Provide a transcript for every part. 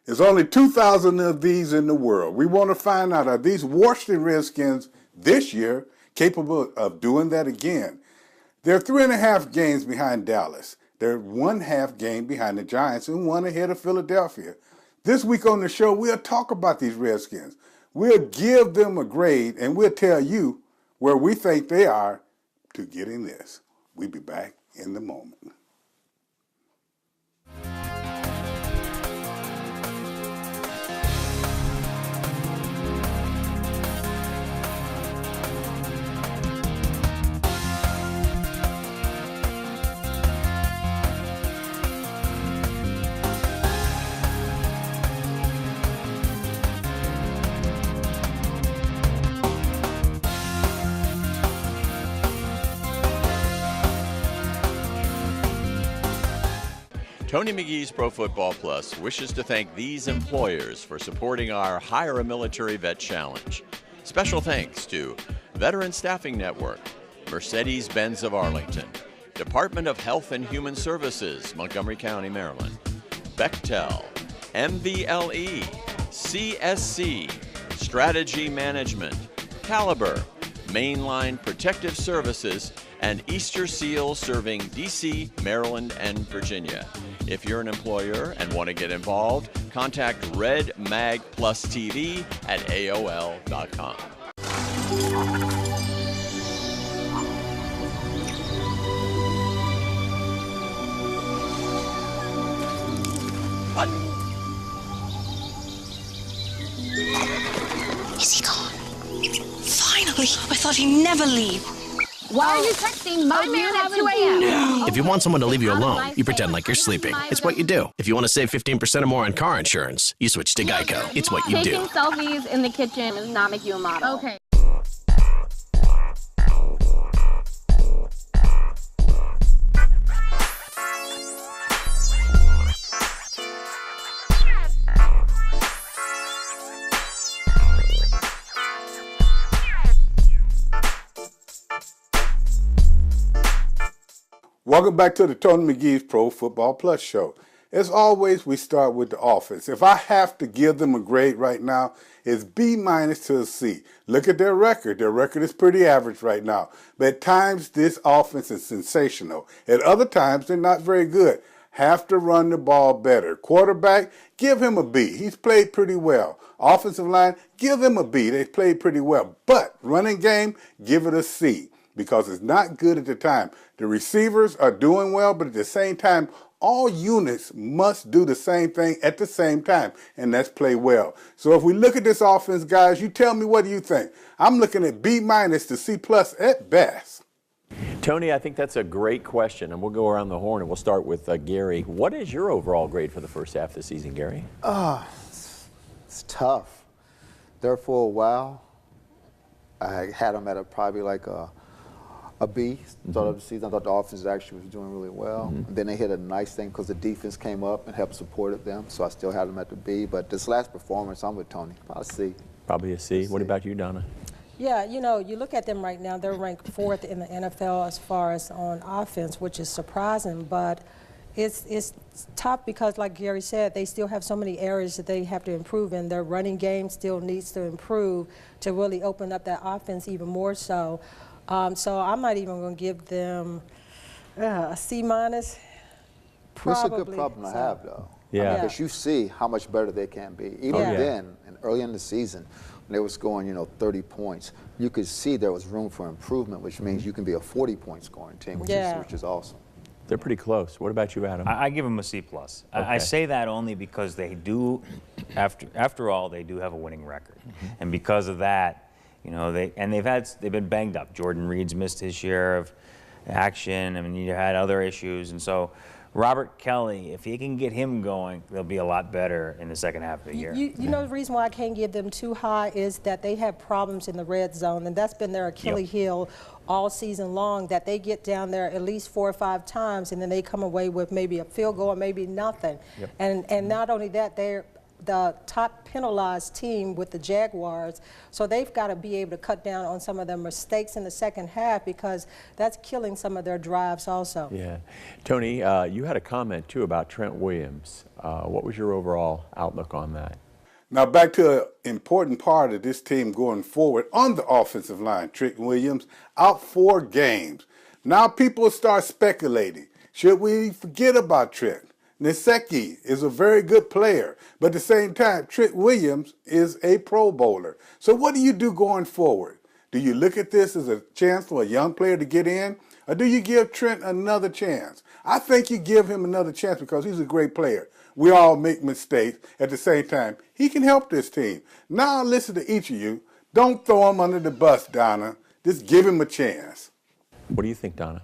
There's only 2,000 of these in the world. We want to find out, are these Washington Redskins this year capable of doing that again? They're 3.5 games behind Dallas. They're 1/2 game behind the Giants and 1 ahead of Philadelphia. This week on the show, we'll talk about these Redskins. We'll give them a grade, and we'll tell you where we think they are to getting this. We'll be back in a moment. Tony McGee's Pro Football Plus wishes to thank these employers for supporting our Hire a Military Vet Challenge. Special thanks to Veteran Staffing Network, Mercedes-Benz of Arlington, Department of Health and Human Services, Montgomery County, Maryland, Bechtel, MVLE, CSC, Strategy Management, Caliber, Mainline Protective Services, and Easter Seal serving D.C., Maryland, and Virginia. If you're an employer and want to get involved, contact Red Mag Plus TV at AOL.com. What? Is he gone? Finally! I thought he'd never leave. Why are you texting my man at 2 a.m.? If you want someone to leave you alone, you pretend like you're sleeping. It's what you do. If you want to save 15% or more on car insurance, you switch to Geico. It's what you do. Taking selfies in the kitchen does not make you a model. Okay. Welcome back to the Tony McGee's Pro Football Plus show. As always, we start with the offense. If I have to give them a grade right now, it's B- to a C. Look at their record. Their record is pretty average right now. But at times, this offense is sensational. At other times, they're not very good. Have to run the ball better. Quarterback, give him a B. He's played pretty well. Offensive line, give him a B. They played pretty well. But running game, give it a C, because it's not good at the time. The receivers are doing well, but at the same time, all units must do the same thing at the same time, and that's play well. So if we look at this offense, guys, you tell me, what do you think? I'm looking at B- to C+ at best. Tony, I think that's a great question, and we'll go around the horn, and we'll start with Gary. What is your overall grade for the first half of the season, Gary? It's tough. There for a while, I had them at probably like a B. Start of the season, I thought the offense actually was doing really well. Then they hit a nice thing because the defense came up and helped supported them, so I still had them at the B. But this last performance, I'm with Tony. I'll C. Probably a C. What about you, Donna? Yeah, you know, you look at them right now, they're ranked 4th in the NFL as far as on offense, which is surprising, but it's tough because, like Gary said, they still have so many areas that they have to improve in. Their running game still needs to improve to really open up that offense even more so. So I'm not even going to give them a C-. Probably. It's a good problem to have, though. Yeah. Because you see how much better they can be. Even then, and early in the season, when they were scoring, 30 points, you could see there was room for improvement, which means you can be a 40-point scoring team, which is awesome. They're pretty close. What about you, Adam? I give them a C+. Okay. I say that only because they do, after all, they do have a winning record. And because of that, they've been banged up. Jordan Reed's missed his share of action. I mean, you had other issues, and so Robert Kelly, if he can get him going, they'll be a lot better in the second half of the year. You know, the reason why I can't give them too high is that they have problems in the red zone, and that's been their Achilles heel all season long, that they get down there at least 4 or 5 times, and then they come away with maybe a field goal or maybe nothing. And not only that, the top penalized team with the Jaguars. So they've got to be able to cut down on some of their mistakes in the second half because that's killing some of their drives also. Yeah. Tony, you had a comment, too, about Trent Williams. What was your overall outlook on that? Now back to an important part of this team going forward on the offensive line. Trent Williams out 4 games. Now people start speculating. Should we forget about Trent? Niseki is a very good player, but at the same time, Trent Williams is a Pro Bowler. So what do you do going forward? Do you look at this as a chance for a young player to get in, or do you give Trent another chance? I think you give him another chance because he's a great player. We all make mistakes. At the same time, he can help this team. Now listen to each of you. Don't throw him under the bus, Donna. Just give him a chance. What do you think, Donna?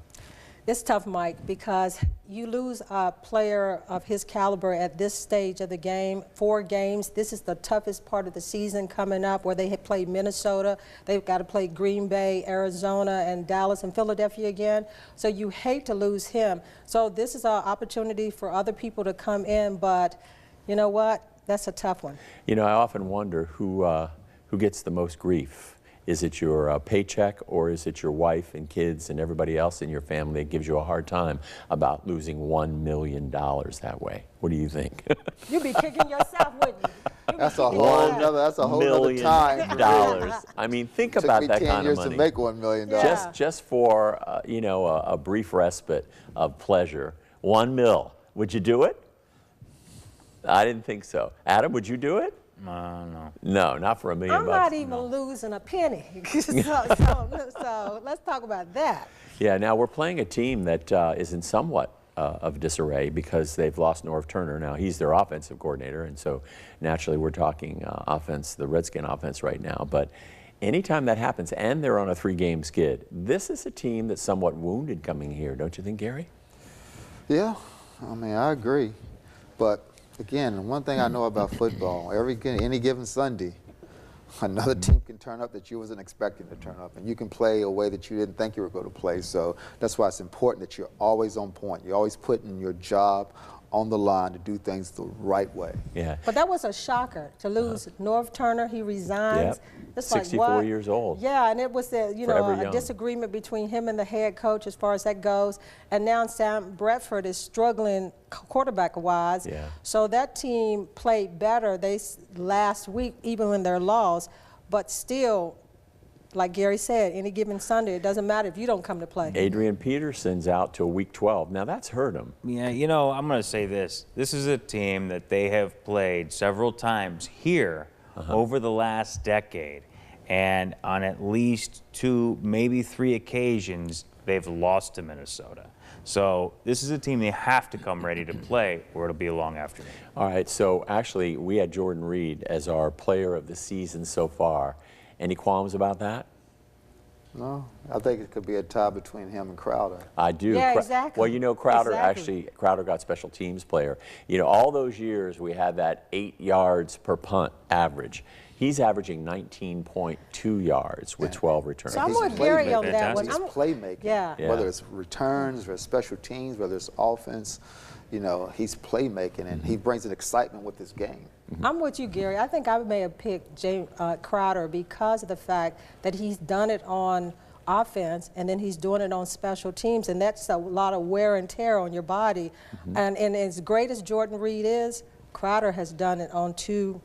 It's tough, Mike, because you lose a player of his caliber at this stage of the game, 4 games. This is the toughest part of the season coming up where they have played Minnesota. They've got to play Green Bay, Arizona, and Dallas and Philadelphia again. So you hate to lose him. So this is an opportunity for other people to come in, but you know what? That's a tough one. You know, I often wonder who gets the most grief. Is it your paycheck, or is it your wife and kids and everybody else in your family that gives you a hard time about losing $1 million that way? What do you think? You'd be kicking yourself, wouldn't you? That's a whole other time. $1 million. I mean, think about that kind of money. It took me 10 years to make $1 million. Yeah. Just for you know, a brief respite of pleasure. $1 million. Would you do it? I didn't think so. Adam, would you do it? No. No, not for $1 million. I'm not even losing a penny. so let's talk about that. Yeah, now we're playing a team that is in somewhat of disarray because they've lost Norv Turner. Now he's their offensive coordinator, and so naturally we're talking offense, the Redskin offense right now. But anytime that happens, and they're on a 3-game skid, this is a team that's somewhat wounded coming here, don't you think, Gary? Yeah, I mean, I agree. But again, one thing I know about football, any given Sunday, another team can turn up that you wasn't expecting to turn up, and you can play a way that you didn't think you were going to play. So that's why it's important that you're always on point. You're always putting your job on the line to do things the right way. Yeah. But that was a shocker to lose Norv Turner. He resigns. Yep. It's 64 like, what? years old. Yeah, and it was a young. disagreement between him and the head coach as far as that goes. And now Sam Bradford is struggling quarterback-wise. Yeah. So that team played better last week, even when they're lost. But still, like Gary said, any given Sunday, it doesn't matter if you don't come to play. Adrian Peterson's out till week 12. Now that's hurt him. Yeah, you know, I'm going to say this. This is a team that they have played several times here over the last decade. And on at least 2, maybe 3 occasions, they've lost to Minnesota. So this is a team they have to come ready to play, or it'll be a long afternoon. All right, so actually we had Jordan Reed as our player of the season so far. Any qualms about that? No, I think it could be a tie between him and Crowder. I do. Yeah, exactly. Well, you know, Crowder Exactly. Crowder got special teams player. You know, all those years we had that 8 yards per punt average. He's averaging 19.2 yards with 12 returns. So I'm with Gary on that one. He's playmaking. Yeah. Whether it's returns, whether it's special teams, whether it's offense, you know, he's playmaking, and he brings an excitement with his game. I'm with you, Gary. I think I may have picked Crowder because of the fact that he's done it on offense, and then he's doing it on special teams, and that's a lot of wear and tear on your body. And as great as Jordan Reed is, Crowder has done it on 2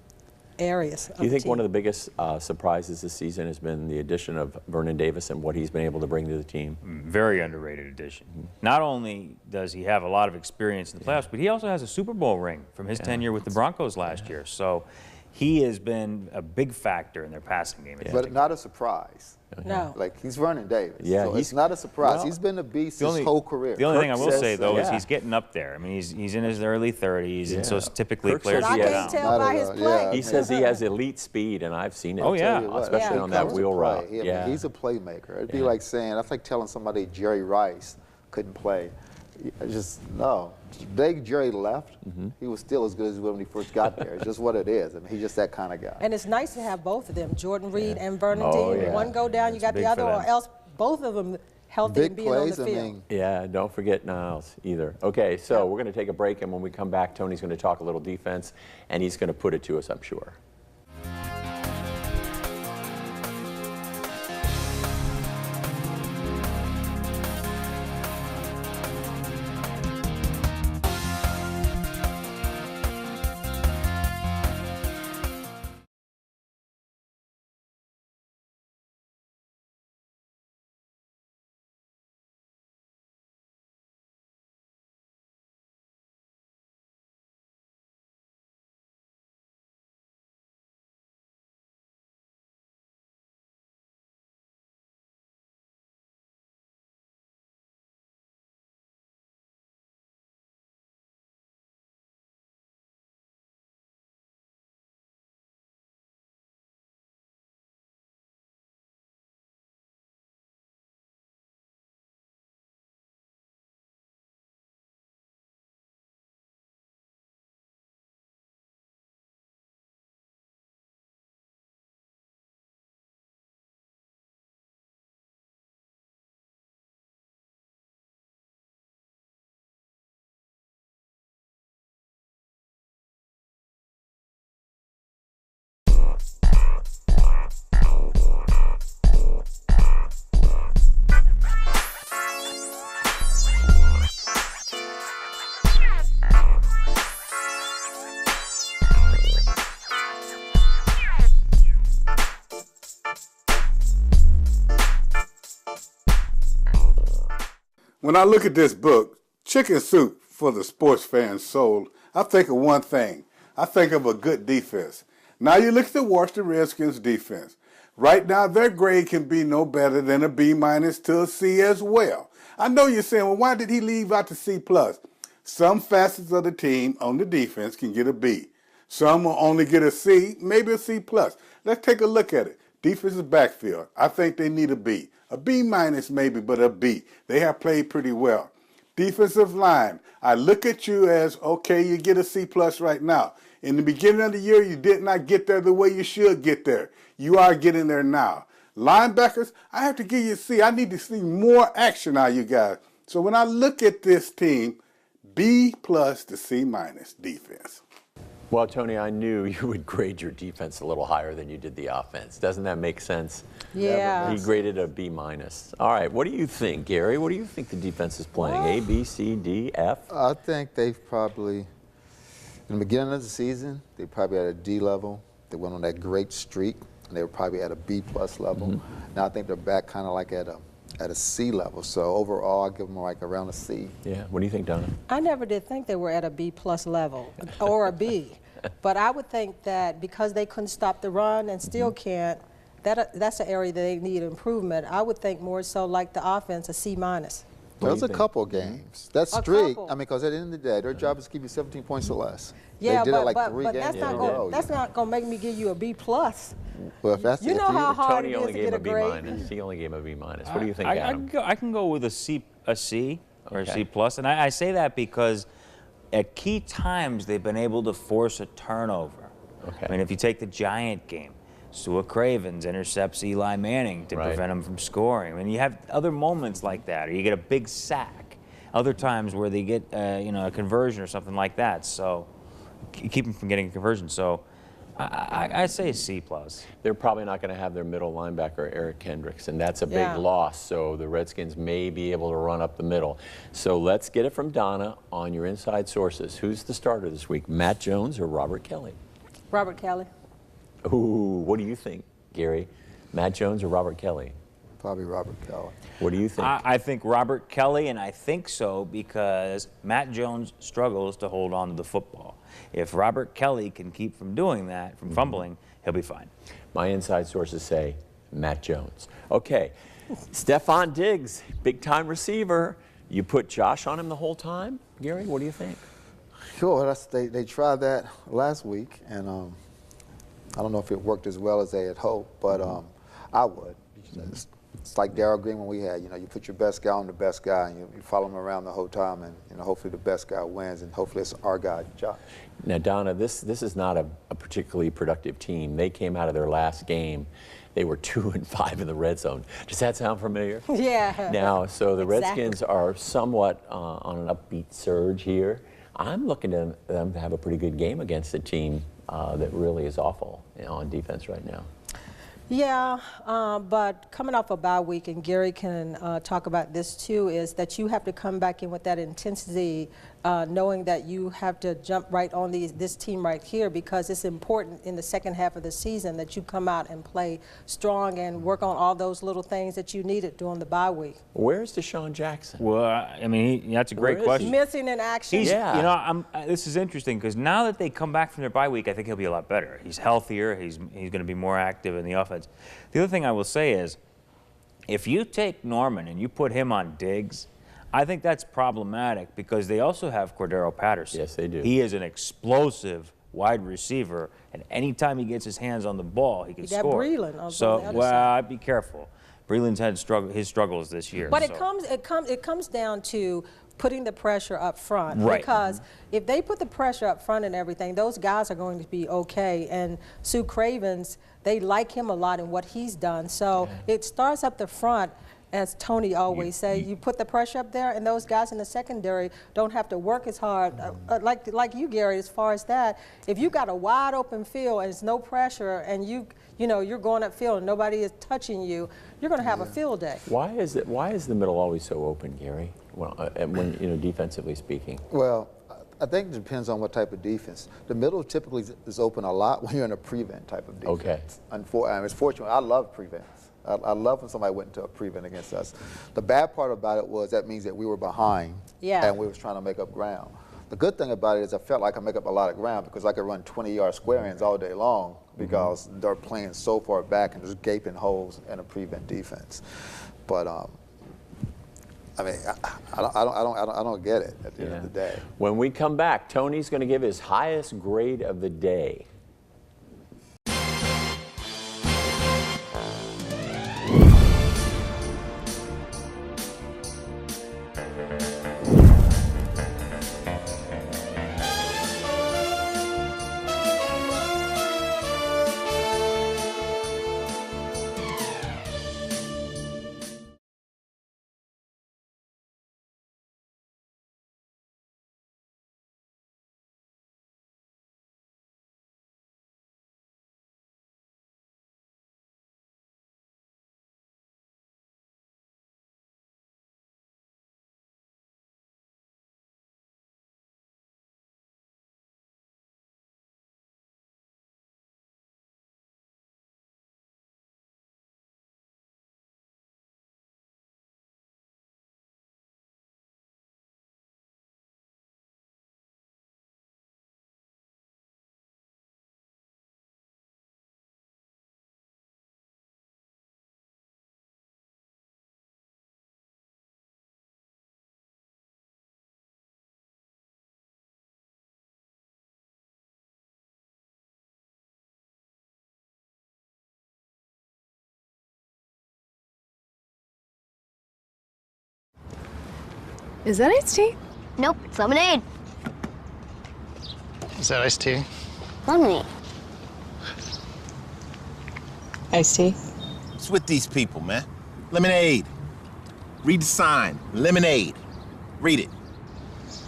areas. Do you think one of the biggest surprises this season has been the addition of Vernon Davis and what he's been able to bring to the team? Very underrated addition. Not only does he have a lot of experience in the playoffs, but he also has a Super Bowl ring from his tenure with the Broncos last year. So he has been a big factor in their passing game. But not a surprise. No. Like, he's Vernon Davis. Yeah, so it's not a surprise. Well, he's been a beast his whole career. The only thing I Kirk will says, say, though, is yeah. he's getting up there. I mean, he's in his early 30s, and so Yeah. typically Kirk players says I he get has- can't out. tell by Not his at all, play. yeah. He says he has elite speed, and I've seen it. Oh, yeah. Tell you what, Especially when on it that comes to wheel play, route. I mean, Yeah. he's a playmaker. It'd be Yeah. like saying, that's like telling somebody Jerry Rice couldn't play. No. The day Jerry left, he was still as good as he was when he first got there. It's just what it is. I mean, he's just that kind of guy. And it's nice to have both of them, Jordan Reed and Vernon Oh, Dean. yeah. One go down, you got the big other, for or them. else both of them, healthy Big and being plays, on the I field. mean, Yeah, don't forget Niles either. Okay, so we're going to take a break, and when we come back, Tony's going to talk a little defense, and he's going to put it to us, I'm sure. When I look at this book, Chicken Soup for the Sports Fan's Soul, I think of one thing. I think of a good defense. Now you look at the Washington Redskins defense. Right now, their grade can be no better than a B- to a C as well. I know you're saying, well, why did he leave out the C+? Some facets of the team on the defense can get a B. Some will only get a C, maybe a C+. Let's take a look at it. Defensive backfield, I think they need a B. A B- maybe, but a B. They have played pretty well. Defensive line, I look at you as, okay, you get a C+ right now. In the beginning of the year, you did not get there the way you should get there. You are getting there now. Linebackers, I have to give you a C. I need to see more action out of you guys. So when I look at this team, B+ to C- defense. Well, Tony, I knew you would grade your defense a little higher than you did the offense. Doesn't that make sense? Yeah. He graded a B-. All right, what do you think, Gary? What do you think the defense is playing? A, B, C, D, F? I think they've probably, in the beginning of the season, they probably at a D level. They went on that great streak, and they were probably at a B+ level. Now I think they're back kind of like at a C level. So overall, I give them like around a C. Yeah, what do you think, Donna? I never did think they were at a B+ level or a B. But I would think that because they couldn't stop the run and still can't, that's an area that they need improvement. I would think more so like the offense, a C-. There's a couple games. That streak, I mean, because at the end of the day, their job is to keep you 17 points or less. Yeah, they did but, it like but, 3 but games that's in not a going. row. That's not going to make me give you a B+. Well, if that's You know how hard Tony it only is to gave get a a B-. grade. He only gave a B-. What do you think, I Adam? can go with a C or a Okay. C+. And I say that because at key times they've been able to force a turnover. Okay. I mean, if you take the Giant game, Sua Cravens intercepts Eli Manning to prevent him from scoring. I mean, you have other moments like that, or you get a big sack. Other times where they get, a conversion or something like that. So keep them from getting a conversion. So I say C+. They're probably not going to have their middle linebacker, Eric Kendricks, and that's a big Yeah. loss. So the Redskins may be able to run up the middle. So let's get it from Donna on your inside sources. Who's the starter this week, Matt Jones or Robert Kelly? Robert Kelly. Ooh, what do you think, Gary? Matt Jones or Robert Kelly? Probably Robert Kelly. What do you think? I think Robert Kelly, and I think so because Matt Jones struggles to hold on to the football. If Robert Kelly can keep from doing that, from fumbling, he'll be fine. My inside sources say Matt Jones. Okay, Stephon Diggs, big-time receiver. You put Josh on him the whole time? Gary, what do you think? Sure, they tried that last week, and I don't know if it worked as well as they had hoped, but I would. It's like Darryl Green when we had, you put your best guy on the best guy, and you follow him around the whole time, and hopefully the best guy wins, and hopefully it's our guy, Josh. Now, Donna, this is not a particularly productive team. They came out of their last game. They were 2-5 in the red zone. Does that sound familiar? Yeah. Now, so the Exactly. Redskins are somewhat on an upbeat surge here. I'm looking at them to have a pretty good game against a team that really is awful on defense right now. Yeah, but coming off a bye week, and Gary can talk about this too, is that you have to come back in with that intensity, knowing that you have to jump right on this team right here, because it's important in the second half of the season that you come out and play strong and work on all those little things that you needed during the bye week. Where's Deshaun Jackson? Well, I mean, that's a great question. Missing in action. You know, this is interesting because now that they come back from their bye week, I think he'll be a lot better. He's healthier. He's going to be more active in the offense. The other thing I will say is, if you take Norman and you put him on Diggs, I think that's problematic because they also have Cordero Patterson. Yes, they do. He is an explosive wide receiver, and anytime he gets his hands on the ball, he can score. Breland on So, the other well, side. I'd be careful. Breland's had his struggles this year. But so. it comes down to putting the pressure up front. Right. Because if they put the pressure up front and everything, those guys are going to be okay. And Sue Cravens, they like him a lot in what he's done. So it starts up the front, as Tony always say. You put the pressure up there, and those guys in the secondary don't have to work as hard. Like you, Gary, as far as that, if you got a wide open field and it's no pressure, and you're going upfield and nobody is touching you, you're going to have a field day. Why is the middle always so open, Gary? Well, when defensively speaking. Well, I think it depends on what type of defense. The middle typically is open a lot when you're in a prevent type of defense. Okay. It's fortunate. I love prevents. I love when somebody went into a prevent against us. The bad part about it was that means that we were behind, and we was trying to make up ground. The good thing about it is I felt like I make up a lot of ground because I could run 20-yard square ends all day long because they're playing so far back and there's gaping holes in a prevent defense. But I mean, I don't get it at the end of the day. When we come back, Tony's going to give his highest grade of the day. Is that iced tea? Nope, it's lemonade. Is that iced tea? Lemonade. Iced tea. What's with these people, man? Lemonade. Read the sign. Lemonade. Read it.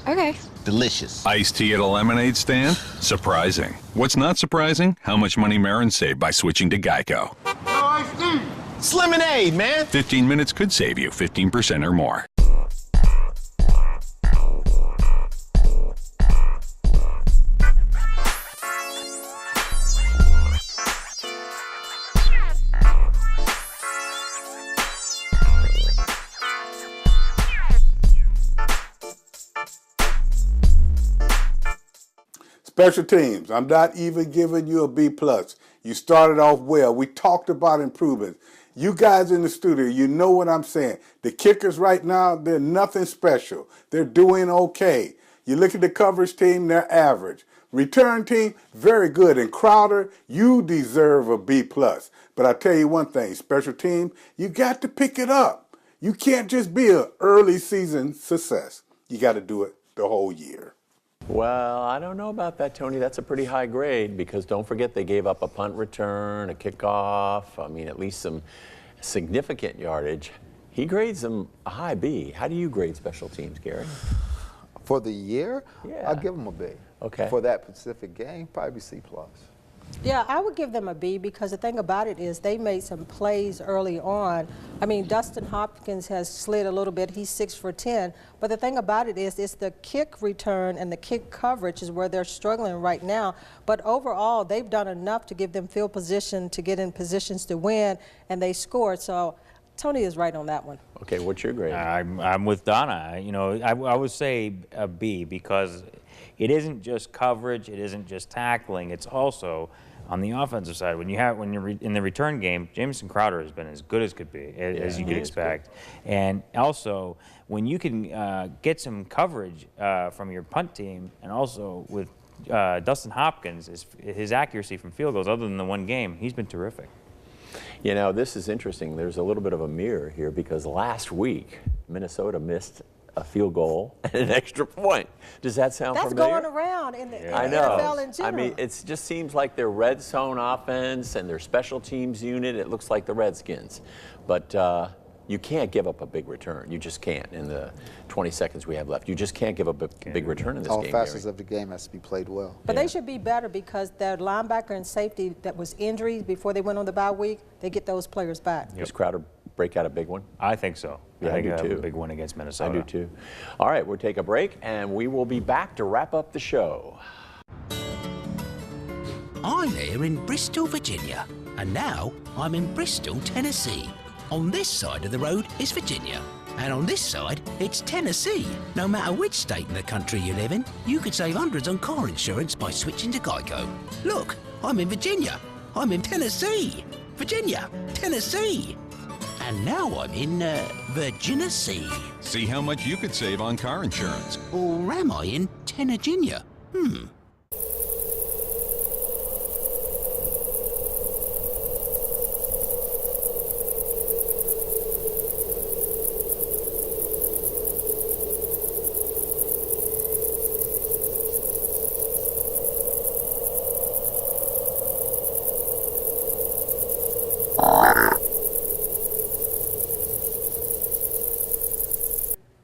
Okay. Delicious. Iced tea at a lemonade stand? Surprising. What's not surprising? How much money Marin saved by switching to Geico. No iced tea. It's lemonade, man. 15 minutes could save you 15% or more. Special teams, I'm not even giving you a B+. You started off well. We talked about improvements. You guys in the studio, you know what I'm saying. The kickers right now, they're nothing special. They're doing okay. You look at the coverage team, they're average. Return team, very good. And Crowder, you deserve a B+. But I tell you one thing, special team, you got to pick it up. You can't just be an early season success. You got to do it the whole year. Well, I don't know about that, Tony. That's a pretty high grade because don't forget they gave up a punt return, a kickoff, I mean, at least some significant yardage. He grades them a high B. How do you grade special teams, Gary? For the year, Yeah. I'll give them a B. Okay. For that specific game, probably C+. Yeah, I would give them a B because the thing about it is they made some plays early on. I mean, Dustin Hopkins has slid a little bit. He's 6 for 10. But the thing about it is it's the kick return and the kick coverage is where they're struggling right now. But overall, they've done enough to give them field position to get in positions to win, and they scored. So Tony is right on that one. Okay, what's your grade? I'm with Donna. You know, I would say a B because it isn't just coverage, it isn't just tackling, it's also on the offensive side. When you're in the return game, Jamison Crowder has been as good as could be, as you could expect. And also, when you can get some coverage from your punt team, and also with Dustin Hopkins, his accuracy from field goals, other than the one game, he's been terrific. You know, this is interesting. There's a little bit of a mirror here because last week, Minnesota missed a field goal and an extra point. Does that sound familiar? That's going around in the NFL in general. I mean, it just seems like their red zone offense and their special teams unit, it looks like the Redskins. But you can't give up a big return. You just can't in the 20 seconds we have left. You just can't give up a big return in this game. All facets of the game has to be played well. But they should be better because their linebacker and safety that was injured before they went on the bye week, they get those players back. Does Crowder break out a big one? I think so. Yeah, I do too. A big one against Minnesota. I do too. All right, we'll take a break and we will be back to wrap up the show. I'm here in Bristol, Virginia, and now I'm in Bristol, Tennessee. On this side of the road is Virginia, and on this side it's Tennessee. No matter which state in the country you live in, you could save hundreds on car insurance by switching to Geico. Look, I'm in Virginia. I'm in Tennessee. Virginia, Tennessee. And now I'm in Virginia. See how much you could save on car insurance. Or am I in Tennessee?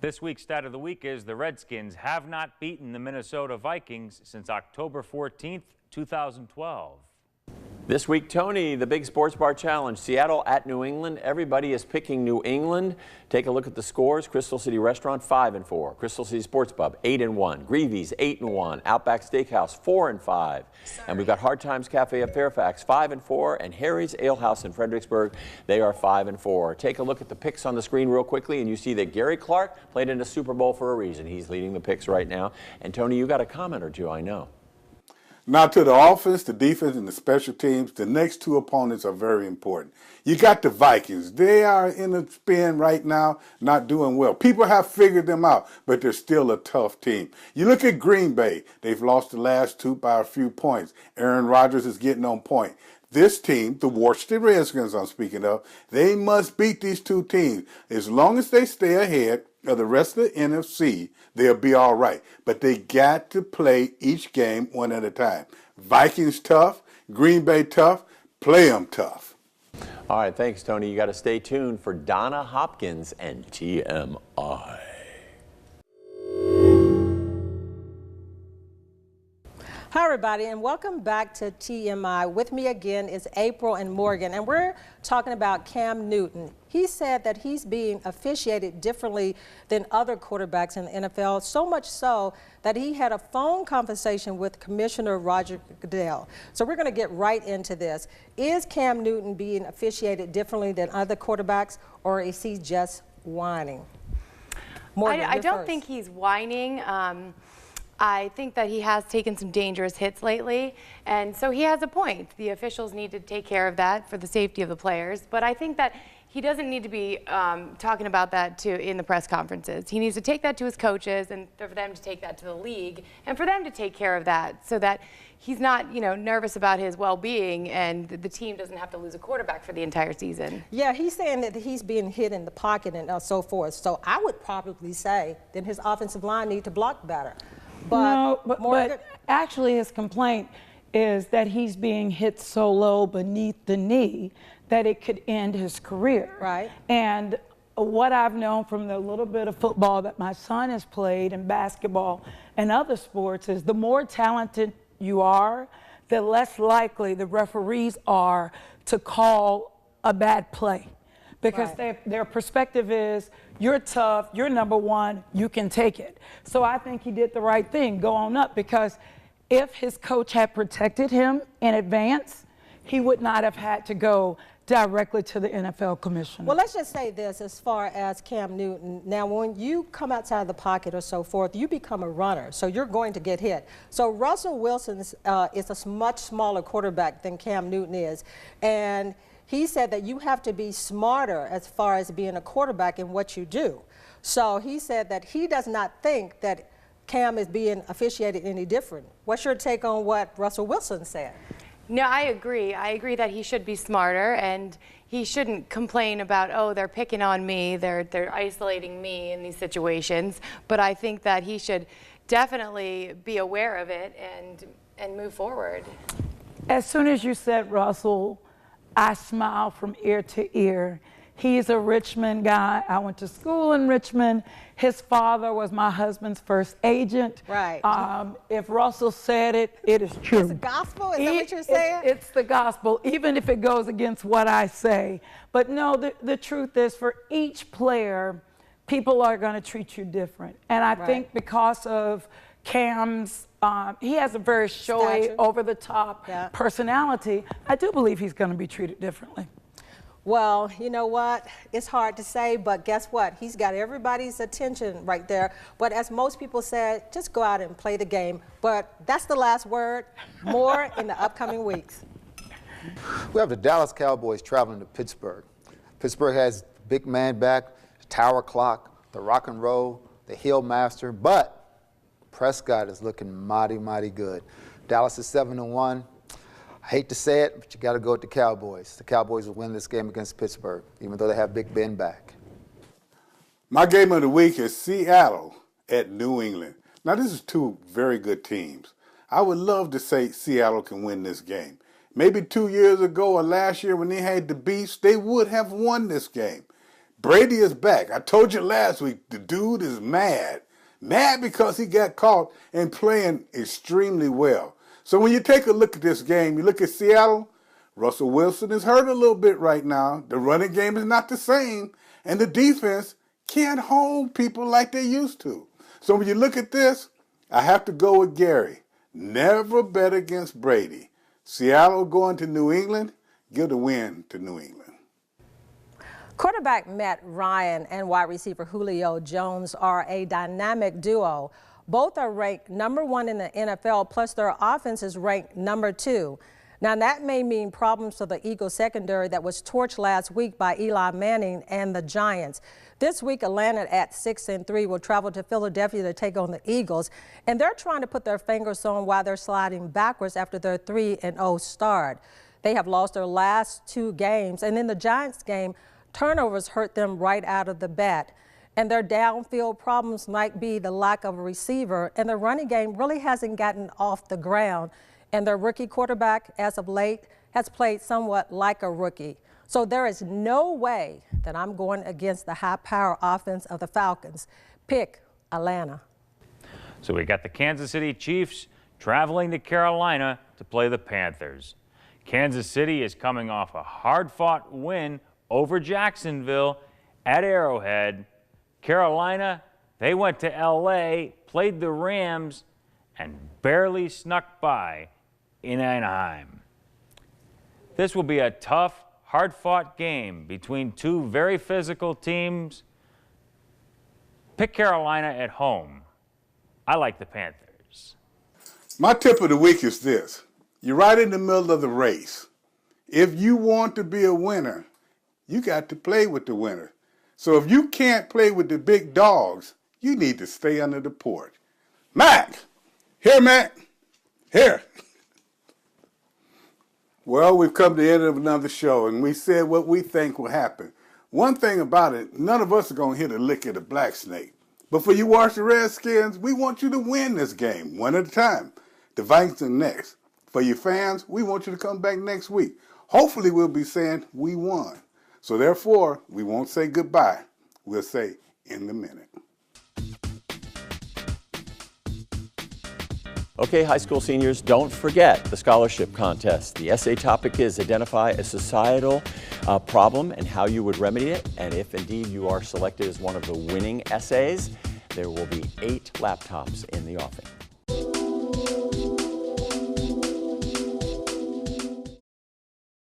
This week's stat of the week is the Redskins have not beaten the Minnesota Vikings since October 14th, 2012. This week, Tony, the big sports bar challenge, Seattle at New England. Everybody is picking New England. Take a look at the scores. Crystal City Restaurant, 5-4. Crystal City Sports Pub, 8-1. Greavy's, 8-1. Outback Steakhouse, 4-5. And we've got Hard Times Cafe at Fairfax, 5-4. And Harry's Ale House in Fredericksburg, they are 5-4. Take a look at the picks on the screen real quickly, and you see that Gary Clark played in a Super Bowl for a reason. He's leading the picks right now. And Tony, you got a comment or two, I know. Now to the offense, the defense, and the special teams, the next two opponents are very important. You got the Vikings. They are in a spin right now, not doing well. People have figured them out, but they're still a tough team. You look at Green Bay. They've lost the last two by a few points. Aaron Rodgers is getting on point. This team, the Washington Redskins I'm speaking of, they must beat these two teams. As long as they stay ahead of the rest of the NFC, they'll be all right. But they got to play each game one at a time. Vikings tough, Green Bay tough, play them tough. All right, thanks, Tony. You got to stay tuned for Donna Hopkins and TMI. Hi, everybody, and welcome back to TMI. With me again is April and Morgan, and we're talking about Cam Newton. He said that he's being officiated differently than other quarterbacks in the NFL, so much so that he had a phone conversation with Commissioner Roger Goodell. So we're going to get right into this. Is Cam Newton being officiated differently than other quarterbacks, or is he just whining? Morgan, I don't think he's whining. I think that he has taken some dangerous hits lately, and so he has a point. The officials need to take care of that for the safety of the players, but I think that he doesn't need to be talking about that in the press conferences. He needs to take that to his coaches and for them to take that to the league and for them to take care of that so that he's not, nervous about his well-being and the team doesn't have to lose a quarterback for the entire season. Yeah, he's saying that he's being hit in the pocket and so forth. So I would probably say that his offensive line need to block better. But actually his complaint is that he's being hit so low beneath the knee that it could end his career. Right. And what I've known from the little bit of football that my son has played and basketball and other sports is the more talented you are, the less likely the referees are to call a bad play. Because their perspective is, you're tough, you're number one, you can take it. So I think he did the right thing, go on up, because if his coach had protected him in advance, he would not have had to go directly to the NFL commissioner. Well, let's just say this as far as Cam Newton. Now, when you come outside of the pocket or so forth, you become a runner, so you're going to get hit. So Russell Wilson is a much smaller quarterback than Cam Newton is, and he said that you have to be smarter as far as being a quarterback in what you do. So he said that he does not think that Cam is being officiated any different. What's your take on what Russell Wilson said? No, I agree. I agree that he should be smarter and he shouldn't complain about, oh, they're picking on me, they're isolating me in these situations. But I think that he should definitely be aware of it and move forward. As soon as you said Russell, I smiled from ear to ear. He's a Richmond guy. I went to school in Richmond. His father was my husband's first agent. Right. If Russell said it, it is true. It's the gospel? Is that what you're saying? It's the gospel, even if it goes against what I say. But no, the truth is, for each player, people are going to treat you different. And I think because of Cam's, he has a very showy, over-the-top personality. I do believe he's going to be treated differently. Well, you know what? It's hard to say, but guess what? He's got everybody's attention right there. But as most people said, just go out and play the game. But that's the last word. More in the upcoming weeks. We have the Dallas Cowboys traveling to Pittsburgh. Pittsburgh has the big man back, the tower clock, the rock and roll, the hill master, but Prescott is looking mighty, mighty good. Dallas is 7-1. I hate to say it, but you got to go with the Cowboys. The Cowboys will win this game against Pittsburgh, even though they have Big Ben back. My game of the week is Seattle at New England. Now, this is two very good teams. I would love to say Seattle can win this game. Maybe 2 years ago or last year when they had the Beast, they would have won this game. Brady is back. I told you last week, the dude is mad. Mad because he got caught and playing extremely well. So when you take a look at this game, you look at Seattle, Russell Wilson is hurt a little bit right now. The running game is not the same, and the defense can't hold people like they used to. So when you look at this, I have to go with Gary. Never bet against Brady. Seattle going to New England, give the win to New England. Quarterback Matt Ryan and wide receiver Julio Jones are a dynamic duo. Both are ranked #1 in the NFL, plus their offense is ranked #2. Now, that may mean problems for the Eagles secondary that was torched last week by Eli Manning and the Giants. This week, Atlanta at 6-3 will travel to Philadelphia to take on the Eagles, and they're trying to put their fingers on why they're sliding backwards after their 3-0 start. They have lost their last 2 games, and in the Giants game, turnovers hurt them right out of the bat. And their downfield problems might be the lack of a receiver, and the running game really hasn't gotten off the ground. And their rookie quarterback, as of late, has played somewhat like a rookie. So there is no way that I'm going against the high-power offense of the Falcons. Pick Atlanta. So we got the Kansas City Chiefs traveling to Carolina to play the Panthers. Kansas City is coming off a hard-fought win over Jacksonville at Arrowhead. Carolina, they went to LA, played the Rams, and barely snuck by in Anaheim. This will be a tough, hard-fought game between two very physical teams. Pick Carolina at home. I like the Panthers. My tip of the week is this. You're right in the middle of the race. If you want to be a winner, you got to play with the winner. So if you can't play with the big dogs, you need to stay under the porch. Mac! Here, Mac! Here! Well, we've come to the end of another show, and we said what we think will happen. One thing about it, none of us are going to hit a lick at a black snake. But for you Washington Redskins, we want you to win this game, one at a time. The Vikings are next. For you fans, we want you to come back next week. Hopefully we'll be saying we won. So therefore, we won't say goodbye. We'll say in the minute. Okay, high school seniors, don't forget the scholarship contest. The essay topic is identify a societal problem and how you would remedy it. And if indeed you are selected as one of the winning essays, there will be 8 laptops in the offing.